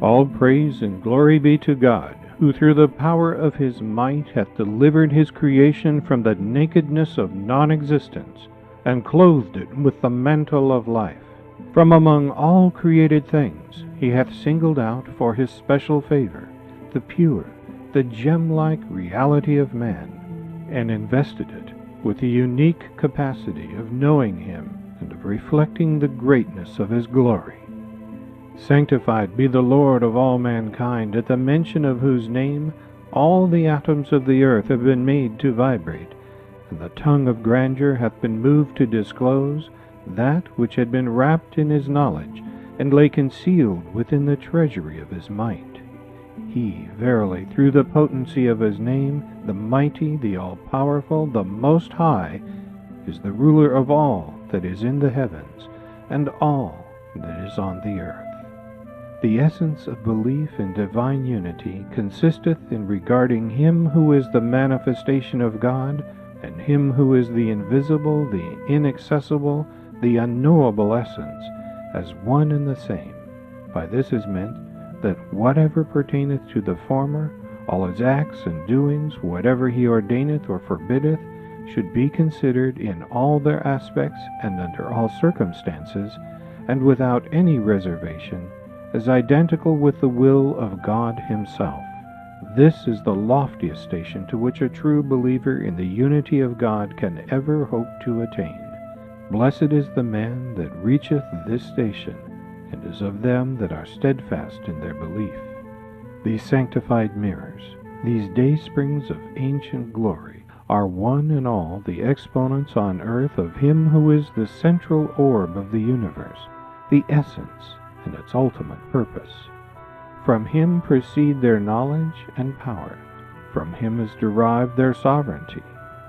All praise and glory be to God, who through the power of his might hath delivered his creation from the nakedness of non-existence, and clothed it with the mantle of life. From among all created things he hath singled out for his special favor the pure, the gem-like reality of man, and invested it with the unique capacity of knowing him and of reflecting the greatness of his glory. Sanctified be the Lord of all mankind, at the mention of whose name all the atoms of the earth have been made to vibrate, and the tongue of grandeur hath been moved to disclose that which had been wrapped in his knowledge, and lay concealed within the treasury of his might. He, verily, through the potency of his name, the mighty, the all-powerful, the Most High, is the ruler of all that is in the heavens, and all that is on the earth. The essence of belief in divine unity consisteth in regarding him who is the manifestation of God, and him who is the invisible, the inaccessible, the unknowable essence, as one and the same. By this is meant that whatever pertaineth to the former, all his acts and doings, whatever he ordaineth or forbiddeth, should be considered in all their aspects and under all circumstances, and without any reservation, as identical with the will of God himself. This is the loftiest station to which a true believer in the unity of God can ever hope to attain. Blessed is the man that reacheth this station, and is of them that are steadfast in their belief. These sanctified mirrors, these daysprings of ancient glory, are one and all the exponents on earth of him who is the central orb of the universe, the essence and its ultimate purpose. From him proceed their knowledge and power. From him is derived their sovereignty.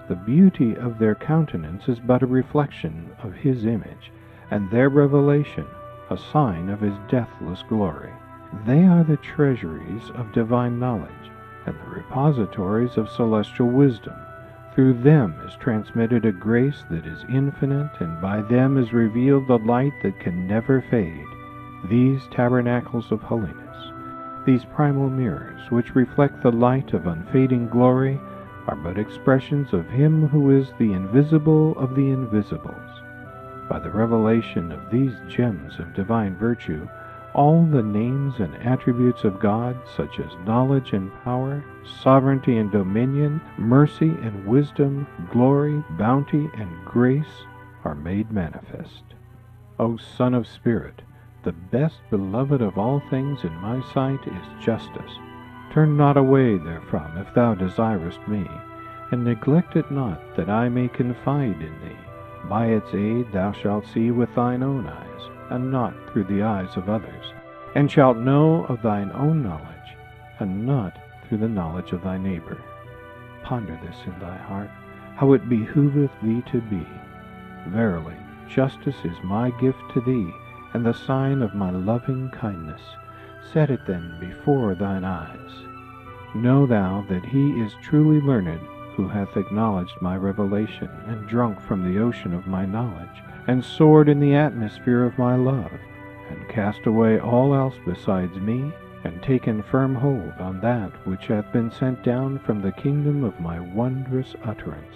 The beauty of their countenance is but a reflection of his image, and their revelation a sign of his deathless glory. They are the treasuries of divine knowledge, and the repositories of celestial wisdom. Through them is transmitted a grace that is infinite, and by them is revealed the light that can never fade. These tabernacles of holiness, these primal mirrors which reflect the light of unfading glory, are but expressions of him who is the invisible of the invisibles. By the revelation of these gems of divine virtue, all the names and attributes of God, such as knowledge and power, sovereignty and dominion, mercy and wisdom, glory, bounty, and grace, are made manifest. O Son of Spirit, the best beloved of all things in my sight is justice. Turn not away therefrom, if thou desirest me, and neglect it not, that I may confide in thee. By its aid thou shalt see with thine own eyes, and not through the eyes of others, and shalt know of thine own knowledge, and not through the knowledge of thy neighbor. Ponder this in thy heart, how it behooveth thee to be. Verily, justice is my gift to thee, and the sign of my loving kindness. Set it then before thine eyes. Know thou that he is truly learned, who hath acknowledged my revelation, and drunk from the ocean of my knowledge, and soared in the atmosphere of my love, and cast away all else besides me, and taken firm hold on that which hath been sent down from the kingdom of my wondrous utterance.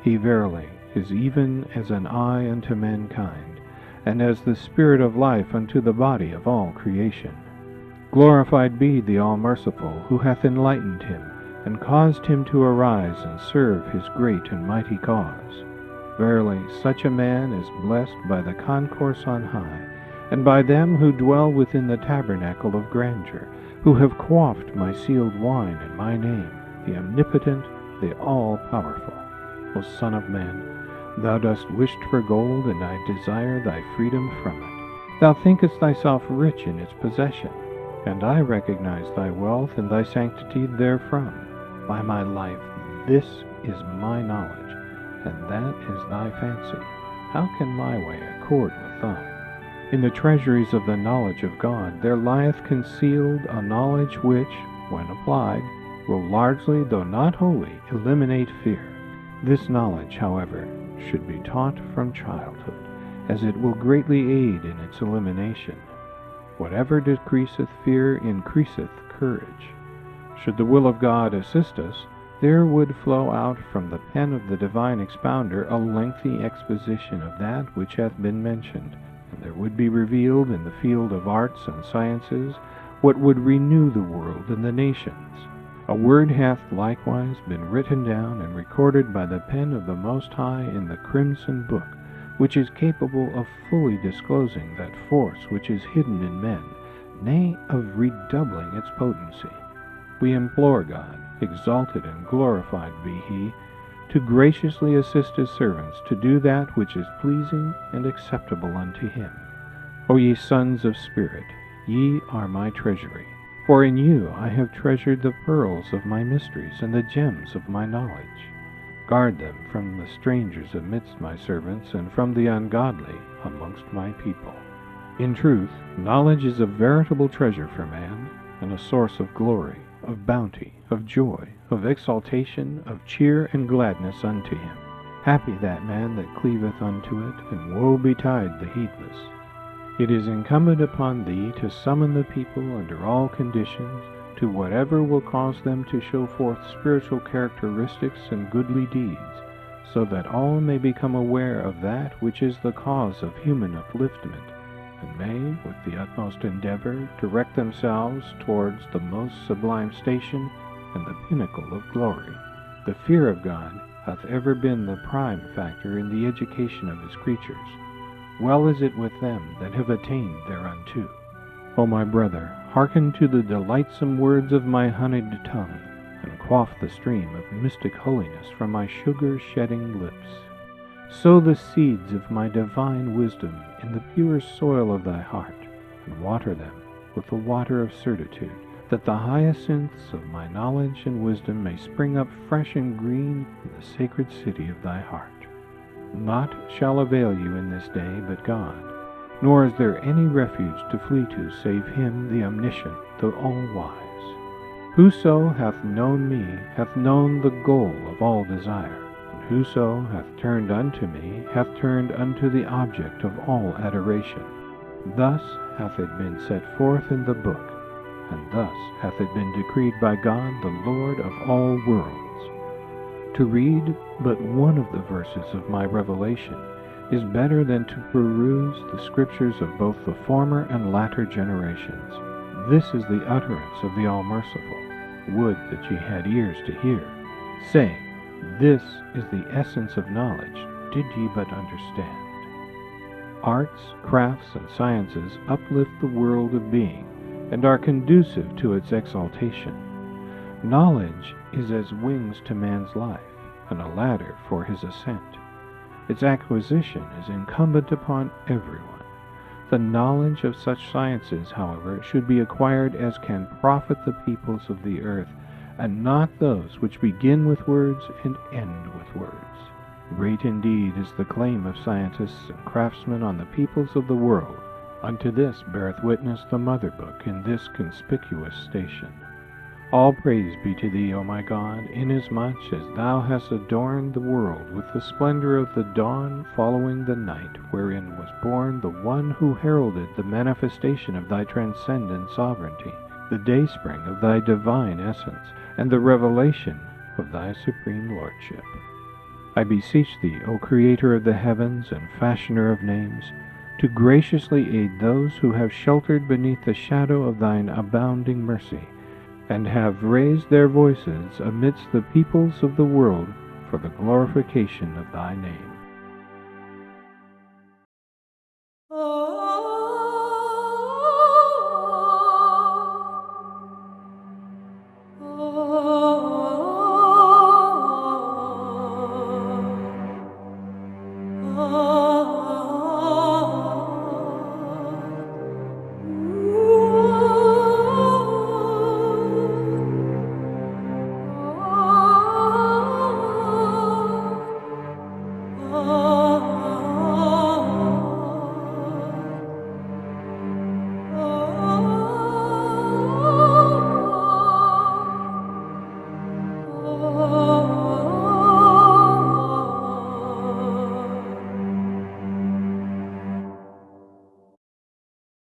He verily is even as an eye unto mankind, and as the spirit of life unto the body of all creation. Glorified be the All-Merciful, who hath enlightened him, and caused him to arise and serve his great and mighty cause. Verily, such a man is blessed by the concourse on high, and by them who dwell within the tabernacle of grandeur, who have quaffed my sealed wine in my name, the omnipotent, the all-powerful. O Son of Man, thou dost wish for gold, and I desire thy freedom from it. Thou thinkest thyself rich in its possession, and I recognize thy wealth and thy sanctity therefrom. By my life, this is my knowledge, and that is thy fancy. How can my way accord with thine? In the treasuries of the knowledge of God there lieth concealed a knowledge which, when applied, will largely, though not wholly, eliminate fear. This knowledge, however, should be taught from childhood, as it will greatly aid in its elimination. Whatever decreaseth fear increaseth courage. Should the will of God assist us, there would flow out from the pen of the divine expounder a lengthy exposition of that which hath been mentioned, and there would be revealed in the field of arts and sciences what would renew the world and the nations. A word hath likewise been written down and recorded by the pen of the Most High in the crimson book, which is capable of fully disclosing that force which is hidden in men, nay, of redoubling its potency. We implore God, exalted and glorified be He, to graciously assist His servants to do that which is pleasing and acceptable unto Him. O ye sons of spirit, ye are my treasury, for in you I have treasured the pearls of my mysteries and the gems of my knowledge. Guard them from the strangers amidst my servants, and from the ungodly amongst my people. In truth, knowledge is a veritable treasure for man, and a source of glory, of bounty, of joy, of exaltation, of cheer and gladness unto him. Happy that man that cleaveth unto it, and woe betide the heedless. It is incumbent upon thee to summon the people under all conditions to whatever will cause them to show forth spiritual characteristics and goodly deeds, so that all may become aware of that which is the cause of human upliftment, and may, with the utmost endeavor, direct themselves towards the most sublime station and the pinnacle of glory. The fear of God hath ever been the prime factor in the education of His creatures. Well is it with them that have attained thereunto. O my brother, hearken to the delightsome words of my honeyed tongue, and quaff the stream of mystic holiness from my sugar-shedding lips. Sow the seeds of my divine wisdom in the pure soil of thy heart, and water them with the water of certitude, that the hyacinths of my knowledge and wisdom may spring up fresh and green in the sacred city of thy heart. Naught shall avail you in this day but God, nor is there any refuge to flee to save Him, the omniscient, the all-wise. Whoso hath known me hath known the goal of all desire, and whoso hath turned unto me hath turned unto the object of all adoration. Thus hath it been set forth in the book, and thus hath it been decreed by God, the Lord of all worlds. To read but one of the verses of my revelation is better than to peruse the scriptures of both the former and latter generations. This is the utterance of the All-Merciful. Would that ye had ears to hear, saying, This is the essence of knowledge, did ye but understand. Arts, crafts, and sciences uplift the world of being, and are conducive to its exaltation. Knowledge is as wings to man's life, and a ladder for his ascent. Its acquisition is incumbent upon everyone. The knowledge of such sciences, however, should be acquired as can profit the peoples of the earth, and not those which begin with words and end with words. Great indeed is the claim of scientists and craftsmen on the peoples of the world. Unto this beareth witness the Mother Book in this conspicuous station. All praise be to Thee, O my God, inasmuch as Thou hast adorned the world with the splendor of the dawn following the night, wherein was born the one who heralded the manifestation of Thy transcendent sovereignty, the dayspring of Thy divine essence, and the revelation of Thy supreme lordship. I beseech Thee, O Creator of the heavens and fashioner of names, to graciously aid those who have sheltered beneath the shadow of Thine abounding mercy, and have raised their voices amidst the peoples of the world for the glorification of Thy name.